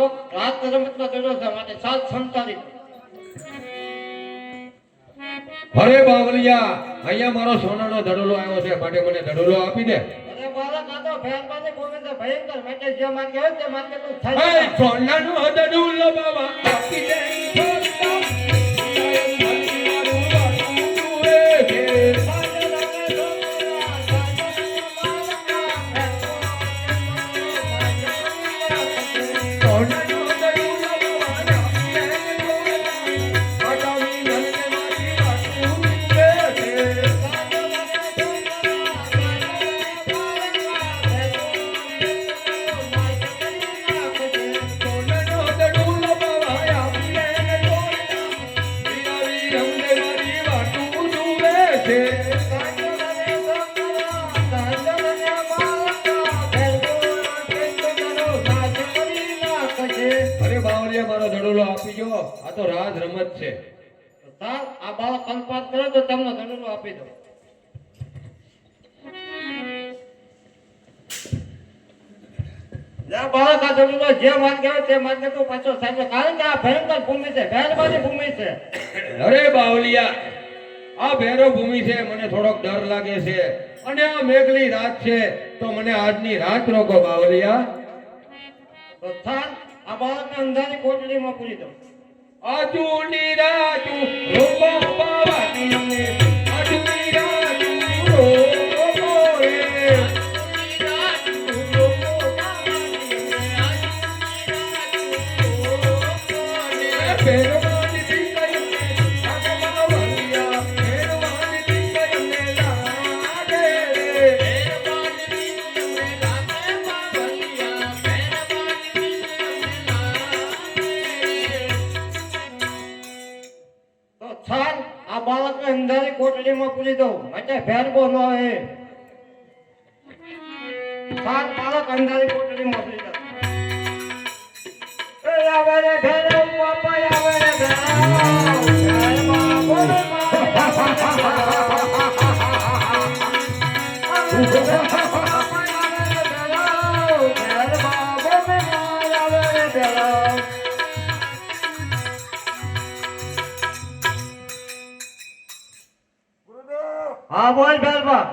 કોક રાત રમતમાં ચડ્યો છે માટે 747. અરે બાવલિયા, અહીંયા મારો સોનાનો ધડોલો આવ્યો છે, માટે મને ધડોલો આપી દે. અરે બાળક આ તો ભયંકરની ભૂમિ છે, ભયંકર માટે જે માંગે હોય તે માંગે તું એ થાય. સોનાનો ધડોલો બાવા આપી દે. મારો ધડોલો આપી જો, આ તો રાજ રમત છે. સાહેબ આ બાળક કંપાત કરે તો તમને ધડોલો આપી દો. બાળક આ ધડોલો જે માંગે હોય તે માંગે તું પાછો સાહેબ, કારણ કે આ ભયંકર ભૂમિ છે, ભેરવાની ભૂમિ છે. અરે બાવલિયા, આ ભેરો ભૂમિ છે, મને થોડોક ડર લાગે છે, અને આ મેઘલી રાત છે, તો મને આજની રાત રોકો બાવલિયા. તો સાહેબ આ બાળકને અંધારી કોટડીમાં પૂરી દો. આજુની રાજુ રોપા પાવાની અમને, આજુની રાજુ રોપો રે. ભેરવાની દીકરીને લાગે બાવલિયા, ભેરવાની દીકરીને લાગે રે. સાહેબ આ બાળકને અંધારી કોટડીમાં પૂરી દો, માટે ભેરબો ન હોય. સાહેબ બાળક અંધારી કોટડીમાં પૂરી દો. એ આવે રે ભેરો બાપા, આવે રે ભેરો, ભેરબા બોલે હા બોલ ભેરબા.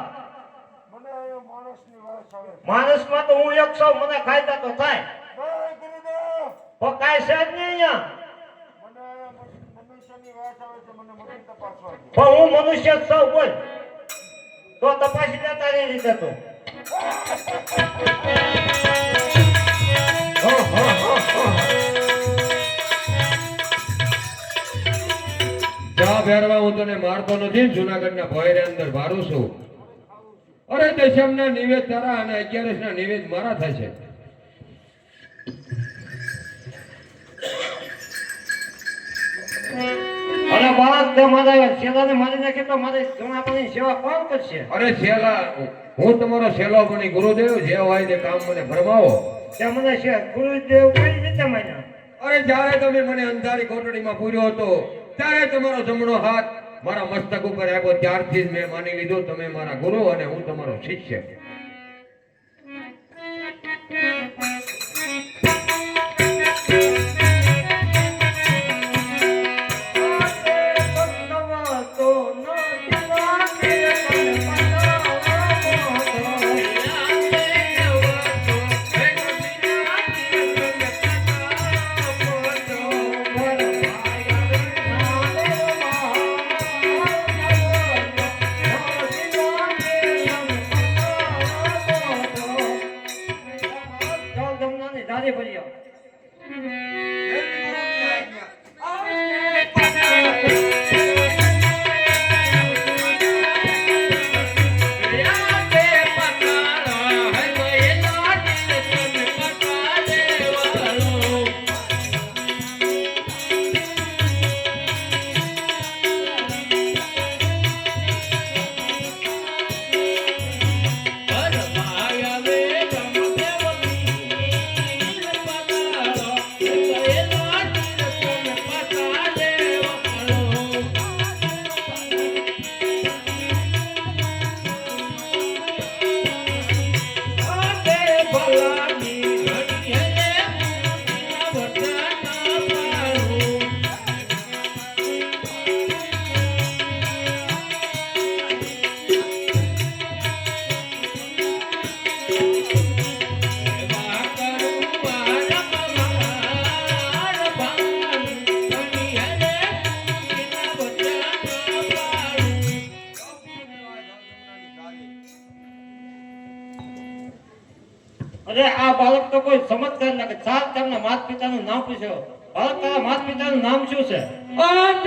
મને અહીંયા માણસની વાસ આવે. માણસમાં તો હું એક સૌ, મને ખાયતા તો થાય ભાઈ ગુરુદેવ, પણ કાંઈ છે જ નહીં અહીંયા. મને અહીંયા મનુષ્યની વાસ આવે છે, મને મનુષ્ય તપાસવા દે. પણ હું મનુષ્ય જ સૌ, બોલ તો તપાસી દે તારી રીતે તો. જા ભેરવા, હું તને મારતો નથી, જુનાગઢના ભોયરે અંદર ભારું છું. અરે દશમના નિવેદ તારા અને 11ના નિવેદ મારા થાય છે. અને બાળક તે મારા શેલાને મારી નાખે તો મારી જમાપણની સેવા કોણ કરશે? અરે શેલા, હું તમારો શેલો બની ગુરુદેવ, જે હોય તે કામ મને ફરમાવો. તે મને છે ગુરુદેવ કઈ રીતે માન્યા? અરે જ્યારે તમે મને અંધારી કોટડીમાં પૂર્યો હતો, ત્યારે તમારો જમણો હાથ મારા મસ્તક ઉપર આવ્યો, ત્યારથી જ મેં માની લીધું તમે મારા ગુરુ અને હું તમારો શિષ્ય. દાદી ભરી આવો. અરે આ બાળક તો કોઈ ચમત્કાર લાગે. ચાલ તેમના માતા પિતાનું નામ પૂછ્યો. બાળક તારા માતા પિતાનું નામ શું છે? બાળક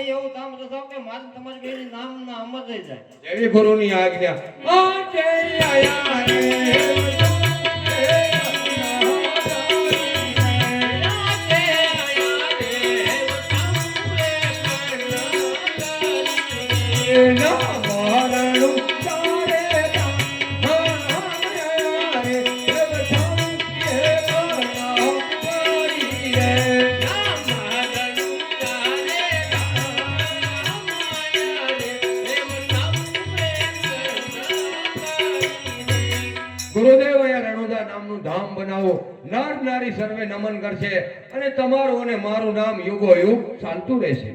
એવું નામ રચાવો કે મારે તમારી બેની નામ ના અમર થઈ જાય. એવી ગુરુની આજ્ઞા. ગુરુદેવ અહીંયા રણુદા નામનું ધામ બનાવો. નર નારી સર્વે નમન કરશે અને તમારું અને મારું નામ યુગો યુગ ચાલતું રહેશે.